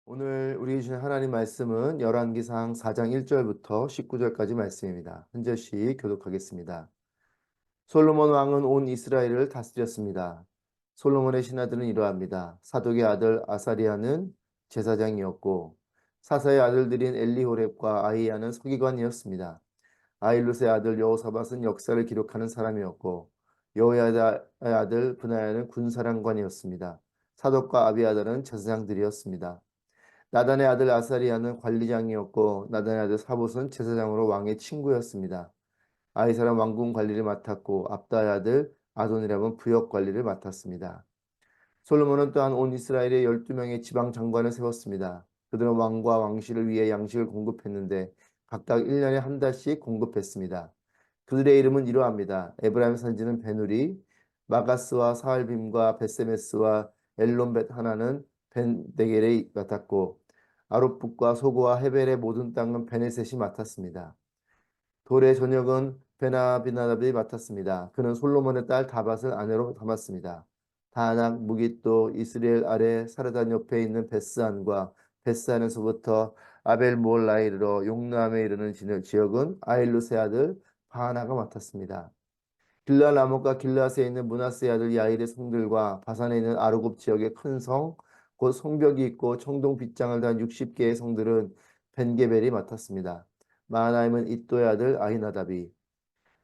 오늘 우리 주신 하나님 말씀은 열왕기상 4장 1절부터 19절까지 말씀입니다. 한 절씩 교독하겠습니다. 솔로몬 왕은 온 이스라엘을 다스렸습니다. 솔로몬의 신하들은 이러합니다. 사독의 아들 아사리아는 제사장이었고 사사의 아들들인 엘리호렙과 아히야는 서기관이었습니다. 아일룻의 아들 여호사밧은 역사를 기록하는 사람이었고 여호야다의 아들 브나야는 군사령관이었습니다. 사독과 아비아달은 제사장들이었습니다. 나단의 아들 아사리아는 관리장이었고 나단의 아들 사봇은 제사장으로 왕의 친구였습니다. 아히사는 왕궁 관리를 맡았고 압다의 아들 아도니람은 부역 관리를 맡았습니다. 솔로몬은 또한 온 이스라엘에 12명의 지방 장관을 세웠습니다. 그들은 왕과 왕실을 위해 양식을 공급했는데 각각 1년에 한 달씩 공급했습니다. 그들의 이름은 이러합니다. 에브라임 선지는 베누리, 마가스와 사알빔과 베세메스와 엘론벳 하나는 벤데겔이 맡았고 아롯북과 소고와 헤벨의 모든 땅은 베네셋이 맡았습니다. 돌의 전역은 베나비나답이 맡았습니다. 그는 솔로몬의 딸 다밧을 아내로 담았습니다. 다낙, 무깃도, 이스라엘 아래 사르단 옆에 있는 베스안과 베스안에서부터 아벨몰라이르로 용남에 이르는 지역은 아일루스의 아들 바하나가 맡았습니다. 길르앗 라못과 길르앗에 있는 므낫세의 아들 야일의 성들과 바산에 있는 아르곱 지역의 큰 성, 곧 성벽이 있고 청동 빗장을 단 60개의 성들은 벤게벨이 맡았습니다. 마하나임은 이또의 아들 아히나답이,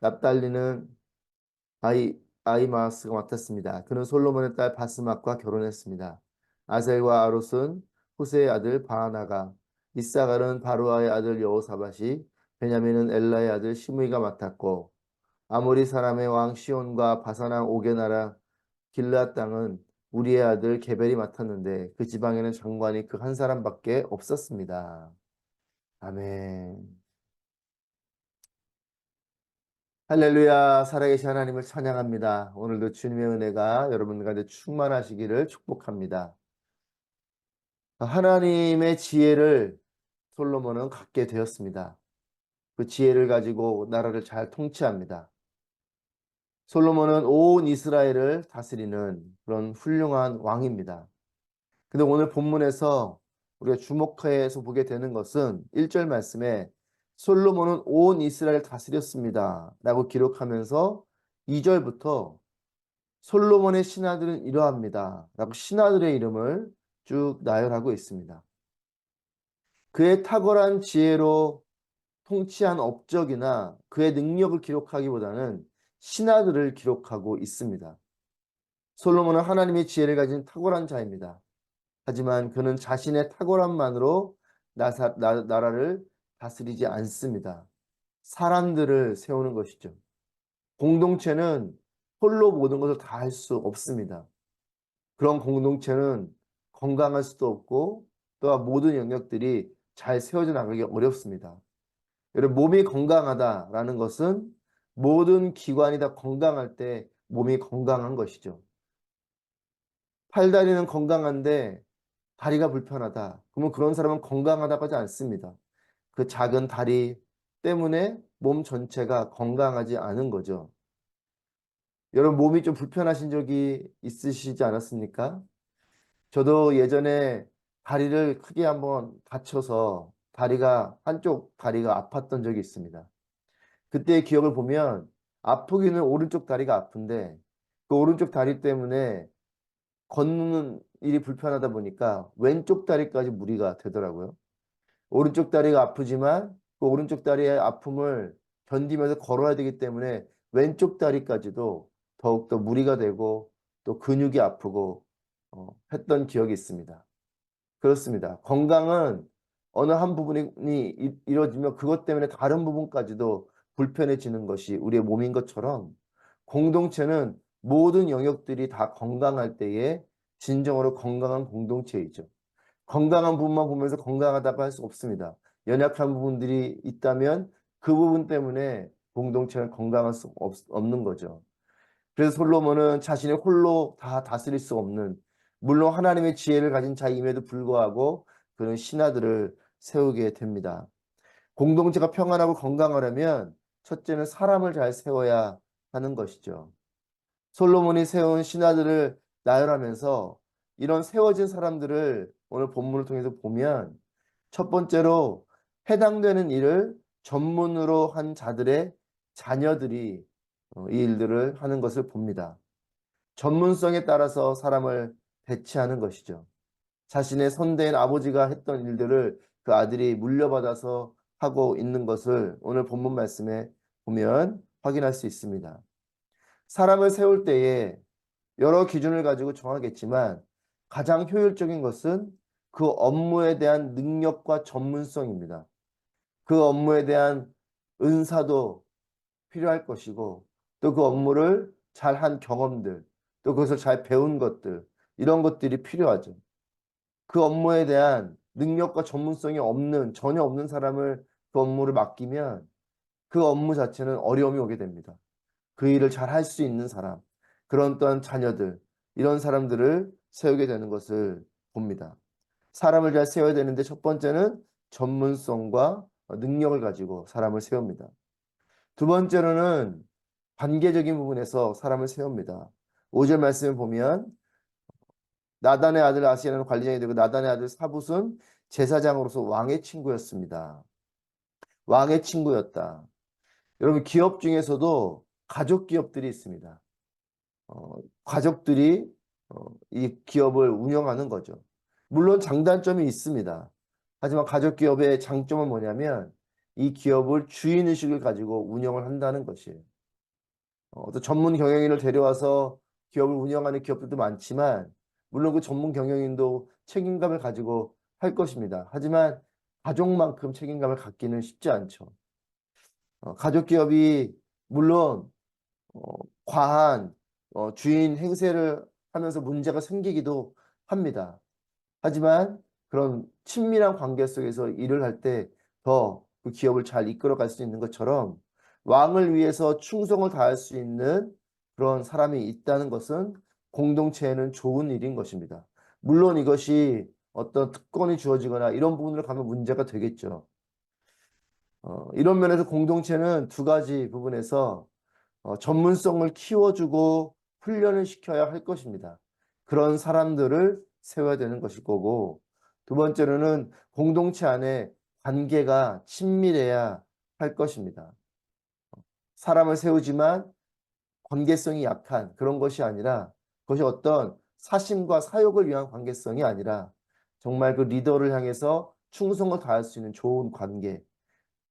납달리는 아이마스가 맡았습니다. 그는 솔로몬의 딸 바스막과 결혼했습니다. 아셀과 아롯은 후세의 아들 바하나가, 이사갈은 바루아의 아들 여호사밧이, 베냐민은 엘라의 아들 시므이가 맡았고 아모리 사람의 왕 시온과 바산 왕 옥의 나라 길르앗 땅은 우리의 아들 게벨이 맡았는데 그 지방에는 장관이 그 한 사람밖에 없었습니다. 아멘. 할렐루야. 살아계신 하나님을 찬양합니다. 오늘도 주님의 은혜가 여러분 가운데 충만하시기를 축복합니다. 하나님의 지혜를 솔로몬은 갖게 되었습니다. 그 지혜를 가지고 나라를 잘 통치합니다. 솔로몬은 온 이스라엘을 다스리는 그런 훌륭한 왕입니다. 근데 오늘 본문에서 우리가 주목해서 보게 되는 것은 1절 말씀에 솔로몬은 온 이스라엘을 다스렸습니다 라고 기록하면서 2절부터 솔로몬의 신하들은 이러합니다 라고 신하들의 이름을 쭉 나열하고 있습니다. 그의 탁월한 지혜로 통치한 업적이나 그의 능력을 기록하기보다는 신하들을 기록하고 있습니다. 솔로몬은 하나님의 지혜를 가진 탁월한 자입니다. 하지만 그는 자신의 탁월함만으로 나라를 다스리지 않습니다. 사람들을 세우는 것이죠. 공동체는 홀로 모든 것을 다 할 수 없습니다. 그런 공동체는 건강할 수도 없고 또한 모든 영역들이 잘 세워져 나가기 어렵습니다. 여러분, 몸이 건강하다라는 것은 모든 기관이 다 건강할 때 몸이 건강한 것이죠. 팔다리는 건강한데 다리가 불편하다. 그러면 그런 사람은 건강하다고 하지 않습니다. 그 작은 다리 때문에 몸 전체가 건강하지 않은 거죠. 여러분 몸이 좀 불편하신 적이 있으시지 않았습니까? 저도 예전에 다리를 크게 한번 다쳐서 한쪽 다리가 아팠던 적이 있습니다. 그때의 기억을 보면 아프기는 오른쪽 다리가 아픈데 그 오른쪽 다리 때문에 걷는 일이 불편하다 보니까 왼쪽 다리까지 무리가 되더라고요. 오른쪽 다리가 아프지만 그 오른쪽 다리의 아픔을 견디면서 걸어야 되기 때문에 왼쪽 다리까지도 더욱더 무리가 되고 또 근육이 아프고 했던 기억이 있습니다. 그렇습니다. 건강은 어느 한 부분이 이루어지면 그것 때문에 다른 부분까지도 불편해지는 것이 우리의 몸인 것처럼 공동체는 모든 영역들이 다 건강할 때에 진정으로 건강한 공동체이죠. 건강한 부분만 보면서 건강하다고 할 수 없습니다. 연약한 부분들이 있다면 그 부분 때문에 공동체는 건강할 수 없는 거죠. 그래서 솔로몬은 자신이 홀로 다 다스릴 수 없는, 물론 하나님의 지혜를 가진 자임에도 불구하고 그런 신하들을 세우게 됩니다. 공동체가 평안하고 건강하려면 첫째는 사람을 잘 세워야 하는 것이죠. 솔로몬이 세운 신하들을 나열하면서 이런 세워진 사람들을 오늘 본문을 통해서 보면 첫 번째로 해당되는 일을 전문으로 한 자들의 자녀들이 이 일들을 하는 것을 봅니다. 전문성에 따라서 사람을 배치하는 것이죠. 자신의 선대인 아버지가 했던 일들을 그 아들이 물려받아서 하고 있는 것을 오늘 본문 말씀에 보면 확인할 수 있습니다. 사람을 세울 때에 여러 기준을 가지고 정하겠지만 가장 효율적인 것은 그 업무에 대한 능력과 전문성입니다. 그 업무에 대한 은사도 필요할 것이고 또 그 업무를 잘한 경험들, 또 그것을 잘 배운 것들, 이런 것들이 필요하죠. 그 업무에 대한 능력과 전문성이 전혀 없는 사람을 그 업무를 맡기면 그 업무 자체는 어려움이 오게 됩니다. 그 일을 잘 할 수 있는 사람, 그런 또한 자녀들, 이런 사람들을 세우게 되는 것을 봅니다. 사람을 잘 세워야 되는데 첫 번째는 전문성과 능력을 가지고 사람을 세웁니다. 두 번째로는 관계적인 부분에서 사람을 세웁니다. 5절 말씀을 보면 나단의 아들 아시아는 관리장이 되고 나단의 아들 사붓은 제사장으로서 왕의 친구였습니다. 왕의 친구였다. 여러분 기업 중에서도 가족 기업들이 있습니다. 가족들이 이 기업을 운영하는 거죠. 물론 장단점이 있습니다. 하지만 가족 기업의 장점은 뭐냐면 이 기업을 주인의식을 가지고 운영을 한다는 것이에요. 또 전문 경영인을 데려와서 기업을 운영하는 기업들도 많지만 물론 그 전문 경영인도 책임감을 가지고 할 것입니다. 하지만 가족만큼 책임감을 갖기는 쉽지 않죠. 가족 기업이 물론 어, 과한 주인 행세를 하면서 문제가 생기기도 합니다. 하지만 그런 친밀한 관계 속에서 일을 할 때 더 그 기업을 잘 이끌어 갈 수 있는 것처럼 왕을 위해서 충성을 다할 수 있는 그런 사람이 있다는 것은 공동체에는 좋은 일인 것입니다. 물론 이것이 어떤 특권이 주어지거나 이런 부분으로 가면 문제가 되겠죠. 이런 면에서 공동체는 두 가지 부분에서 전문성을 키워주고 훈련을 시켜야 할 것입니다. 그런 사람들을 세워야 되는 것일 거고, 두 번째로는 공동체 안에 관계가 친밀해야 할 것입니다. 사람을 세우지만 관계성이 약한 그런 것이 아니라 그것이 어떤 사심과 사욕을 위한 관계성이 아니라 정말 그 리더를 향해서 충성을 다할 수 있는 좋은 관계,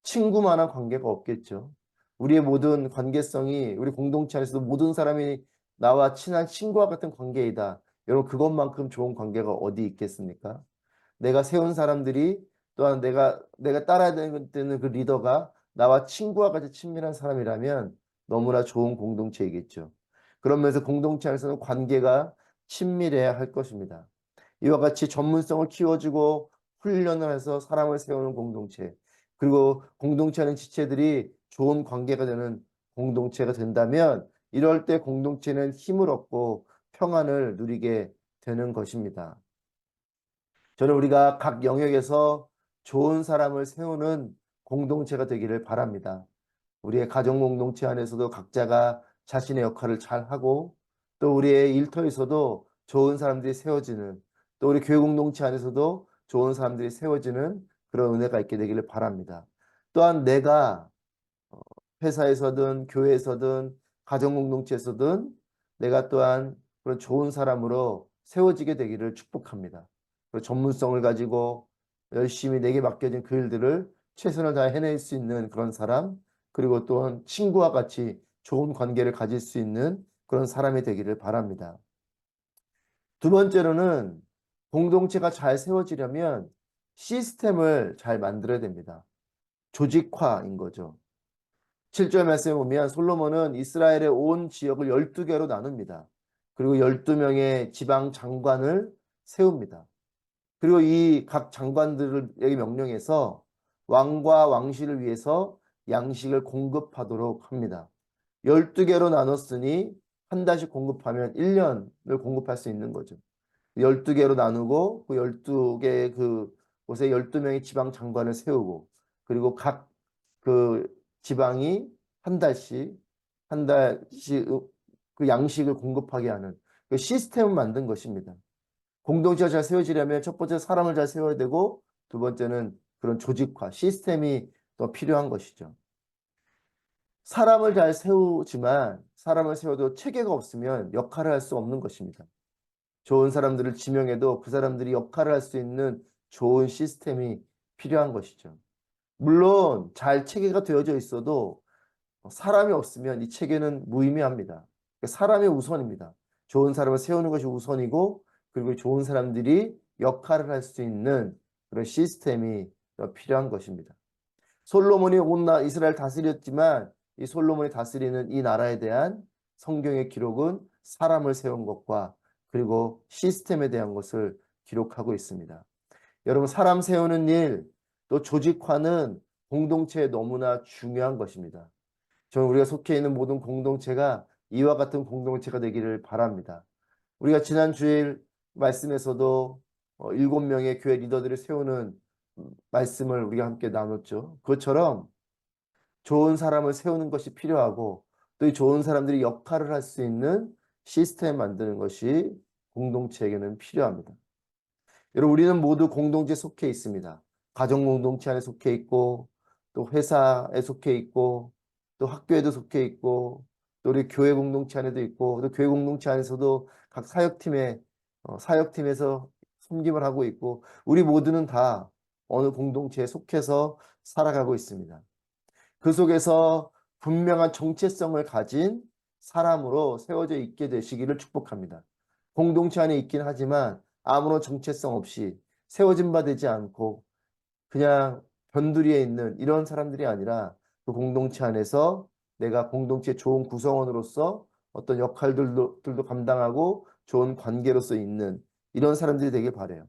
친구만한 관계가 없겠죠. 우리의 모든 관계성이 우리 공동체 안에서도 모든 사람이 나와 친한 친구와 같은 관계이다. 여러분 그것만큼 좋은 관계가 어디 있겠습니까? 내가 세운 사람들이 또한 내가 따라야 되는 그 리더가 나와 친구와 같이 친밀한 사람이라면 너무나 좋은 공동체이겠죠. 그러면서 공동체 안에서는 관계가 친밀해야 할 것입니다. 이와 같이 전문성을 키워주고 훈련을 해서 사람을 세우는 공동체, 그리고 공동체 안의 지체들이 좋은 관계가 되는 공동체가 된다면 이럴 때 공동체는 힘을 얻고 평안을 누리게 되는 것입니다. 저는 우리가 각 영역에서 좋은 사람을 세우는 공동체가 되기를 바랍니다. 우리의 가정 공동체 안에서도 각자가 자신의 역할을 잘 하고 또 우리의 일터에서도 좋은 사람들이 세워지는 또 우리 교회 공동체 안에서도 좋은 사람들이 세워지는 그런 은혜가 있게 되기를 바랍니다. 또한 내가 회사에서든 교회에서든 가정 공동체에서든 내가 또한 그런 좋은 사람으로 세워지게 되기를 축복합니다. 그리고 전문성을 가지고 열심히 내게 맡겨진 그 일들을 최선을 다해 해낼 수 있는 그런 사람, 그리고 또한 친구와 같이 좋은 관계를 가질 수 있는 그런 사람이 되기를 바랍니다. 두 번째로는 공동체가 잘 세워지려면 시스템을 잘 만들어야 됩니다. 조직화인 거죠. 7절 말씀에 보면 솔로몬은 이스라엘의 온 지역을 12개로 나눕니다. 그리고 12명의 지방 장관을 세웁니다. 그리고 이 각 장관들에게 명령해서 왕과 왕실을 위해서 양식을 공급하도록 합니다. 12개로 나눴으니 한 달씩 공급하면 1년을 공급할 수 있는 거죠. 12개로 나누고 그 12개의 그 곳에 12명의 지방 장관을 세우고 그리고 각 그 지방이 한 달씩 한 달씩 그 양식을 공급하게 하는 그 시스템을 만든 것입니다. 공동체가 잘 세워지려면 첫 번째 사람을 잘 세워야 되고 두 번째는 그런 조직화, 시스템이 더 필요한 것이죠. 사람을 잘 세우지만 사람을 세워도 체계가 없으면 역할을 할 수 없는 것입니다. 좋은 사람들을 지명해도 그 사람들이 역할을 할 수 있는 좋은 시스템이 필요한 것이죠. 물론 잘 체계가 되어져 있어도 사람이 없으면 이 체계는 무의미합니다. 사람이 우선입니다. 좋은 사람을 세우는 것이 우선이고 그리고 좋은 사람들이 역할을 할 수 있는 그런 시스템이 필요한 것입니다. 솔로몬이 온 이스라엘 다스렸지만 이 솔로몬이 다스리는 이 나라에 대한 성경의 기록은 사람을 세운 것과 그리고 시스템에 대한 것을 기록하고 있습니다. 여러분, 사람 세우는 일, 또 조직화는 공동체에 너무나 중요한 것입니다. 저는 우리가 속해 있는 모든 공동체가 이와 같은 공동체가 되기를 바랍니다. 우리가 지난 주일 말씀에서도 7명의 교회 리더들을 세우는 말씀을 우리가 함께 나눴죠. 그것처럼 좋은 사람을 세우는 것이 필요하고 또 이 좋은 사람들이 역할을 할 수 있는 시스템 만드는 것이 공동체에게는 필요합니다. 여러분, 우리는 모두 공동체에 속해 있습니다. 가정 공동체 안에 속해 있고 또 회사에 속해 있고 또 학교에도 속해 있고 또 우리 교회 공동체 안에도 있고 또 교회 공동체 안에서도 각 사역팀에서 섬김을 하고 있고 우리 모두는 다 어느 공동체에 속해서 살아가고 있습니다. 그 속에서 분명한 정체성을 가진 사람으로 세워져 있게 되시기를 축복합니다. 공동체 안에 있긴 하지만 아무런 정체성 없이 세워진 바 되지 않고 그냥 변두리에 있는 이런 사람들이 아니라 그 공동체 안에서 내가 공동체 좋은 구성원으로서 어떤 역할들도 감당하고 좋은 관계로서 있는 이런 사람들이 되길 바라요.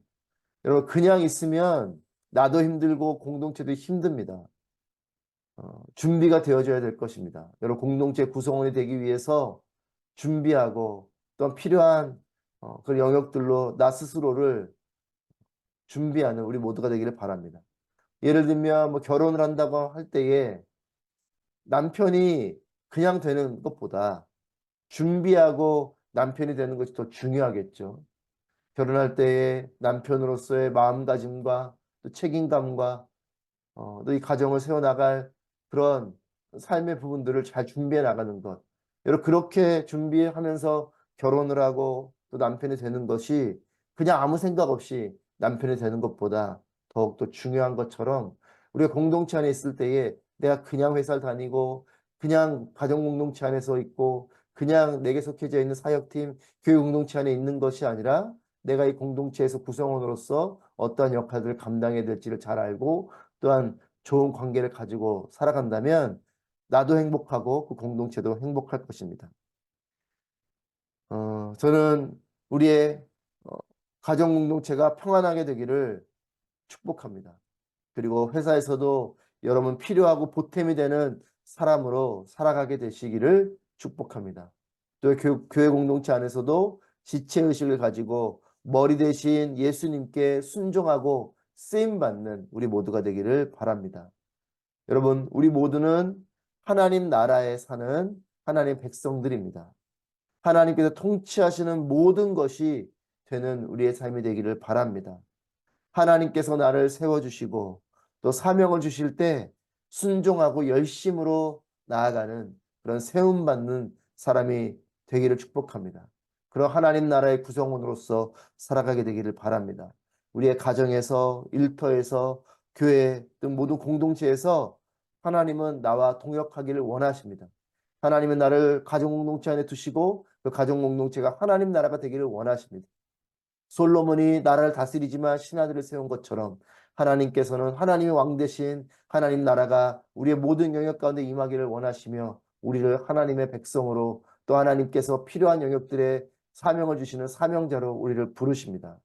여러분, 그냥 있으면 나도 힘들고 공동체도 힘듭니다. 준비가 되어져야 될 것입니다. 여러분, 공동체 구성원이 되기 위해서 준비하고 또 필요한 그 영역들로 나 스스로를 준비하는 우리 모두가 되기를 바랍니다. 예를 들면 뭐 결혼을 한다고 할 때에 남편이 그냥 되는 것보다 준비하고 남편이 되는 것이 더 중요하겠죠. 결혼할 때에 남편으로서의 마음가짐과 또 책임감과 또 이 가정을 세워나갈 그런 삶의 부분들을 잘 준비해 나가는 것. 여러분, 그렇게 준비하면서 결혼을 하고 또 남편이 되는 것이 그냥 아무 생각 없이 남편이 되는 것보다 더욱더 중요한 것처럼 우리가 공동체 안에 있을 때에 내가 그냥 회사를 다니고 그냥 가정 공동체 안에서 있고 그냥 내게 속해져 있는 사역팀, 교육 공동체 안에 있는 것이 아니라 내가 이 공동체에서 구성원으로서 어떠한 역할들을 감당해야 될지를 잘 알고 또한 좋은 관계를 가지고 살아간다면 나도 행복하고 그 공동체도 행복할 것입니다. 저는 우리의 가정 공동체가 평안하게 되기를 축복합니다. 그리고 회사에서도 여러분 필요하고 보탬이 되는 사람으로 살아가게 되시기를 축복합니다. 또 교회 공동체 안에서도 지체의식을 가지고 머리 대신 예수님께 순종하고 쓰임받는 우리 모두가 되기를 바랍니다. 여러분, 우리 모두는 하나님 나라에 사는 하나님 백성들입니다. 하나님께서 통치하시는 모든 것이 되는 우리의 삶이 되기를 바랍니다. 하나님께서 나를 세워주시고 또 사명을 주실 때 순종하고 열심으로 나아가는 그런 세움받는 사람이 되기를 축복합니다. 그런 하나님 나라의 구성원으로서 살아가게 되기를 바랍니다. 우리의 가정에서, 일터에서, 교회 등 모든 공동체에서 하나님은 나와 동역하기를 원하십니다. 하나님은 나를 가정 공동체 안에 두시고 그 가정 공동체가 하나님 나라가 되기를 원하십니다. 솔로몬이 나라를 다스리지만 신하들을 세운 것처럼 하나님께서는 하나님의 왕 대신 하나님 나라가 우리의 모든 영역 가운데 임하기를 원하시며 우리를 하나님의 백성으로 또 하나님께서 필요한 영역들에 사명을 주시는 사명자로 우리를 부르십니다.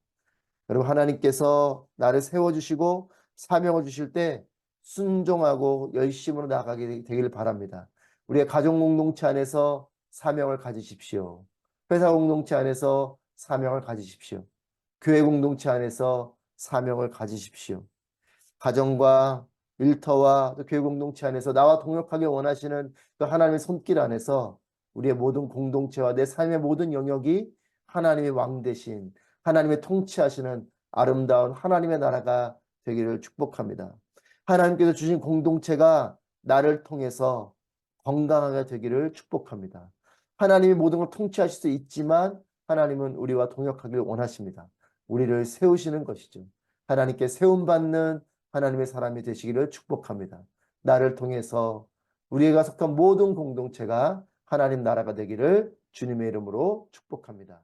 여러분, 하나님께서 나를 세워주시고 사명을 주실 때 순종하고 열심으로 나아가게 되기를 바랍니다. 우리의 가정 공동체 안에서 사명을 가지십시오. 회사 공동체 안에서 사명을 가지십시오. 교회 공동체 안에서 사명을 가지십시오. 가정과 일터와 또 교회 공동체 안에서 나와 동역하기 원하시는 그 하나님의 손길 안에서 우리의 모든 공동체와 내 삶의 모든 영역이 하나님의 왕 대신 하나님의 통치하시는 아름다운 하나님의 나라가 되기를 축복합니다. 하나님께서 주신 공동체가 나를 통해서 건강하게 되기를 축복합니다. 하나님이 모든 걸 통치하실 수 있지만 하나님은 우리와 동역하기를 원하십니다. 우리를 세우시는 것이죠. 하나님께 세움받는 하나님의 사람이 되시기를 축복합니다. 나를 통해서 우리가 속한 모든 공동체가 하나님 나라가 되기를 주님의 이름으로 축복합니다.